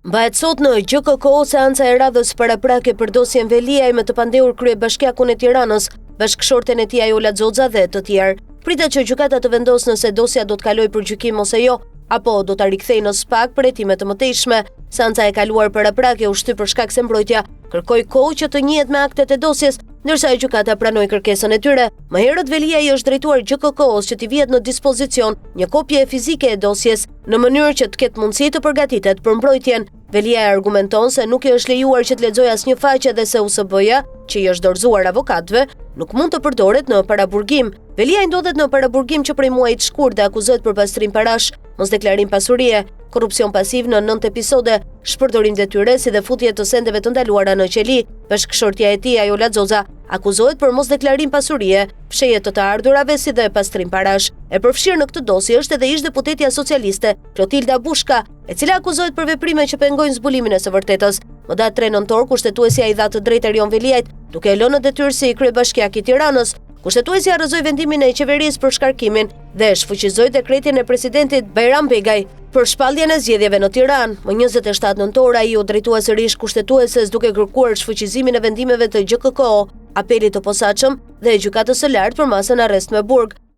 Mbahet sot në GKK seanca e radhës paraprake për dosjen Veliaj me të pandehur kryebashkiakun e Tiranës, bashkëshorten e tij Ajola Xoxa dhe të tjerë. Pritet që gjykata të vendosë nëse dosja do të kalojë për gjykim ose jo, apo do ta rikthejë në SPAK për hetime të mëtejshme. Seanca e kaluar paraprake u shtyp për shkak se mbrojtja kërkoi kohë që të njihet me aktet e dosjes, ndërsa gjykata pranoi kërkesën e tyre. Më herët Veliaj është drejtuar GKK-s që t'i vihet në dispozicion një kopje fizike e dosjes në mënyrë që të ketë mundësi të përgatitet për mbrojtjen. Veliaj argumenton se nuk i është lejuar që të lexojë asnjë faqe dhe se USB-ja, që i është dorëzuar avokatëve, nuk mund të përdoret në paraburgim. Veliaj ndodhet në paraburgim që prej muajit shkurt dhe akuzohet për pastrim parash, mosdeklarim pasurie, korrupsion pasiv në 9 episode, shpërdorim detyre si dhe futje të sendeve të ndaluara në qeli. Bashkëshortja e tij Ajola Xoxa akuzohet për mosdeklarim pasurie, fshehje të ardhurave si dhe pastrim parash. E përfshirë në këtë dosje është edhe ish-deputetja socialiste Klotilda Bushka, e cila akuzohet për veprime që pengojnë zbulimin e së vërtetës. Më datë 3 nëntor, kushtetuesja i dha të drejtë Erion Veliajt, duke e lënë në detyrë si kryebashkiak i Tiranës. Kushtetuesja rrëzoi vendimin e qeverisë për shkarkimin dhe shfuqizoi dekretin e presidentit Bajram Begaj për shpalljen e zgjedhjeve në Tiranë. Më 27 nëntor ai u drejtua sërish kushtetueses duke kërkuar shfuqizimin e vendimeve të GKK, apelit të posaçëm dhe gjykatës së lartë për masën arrest me burg.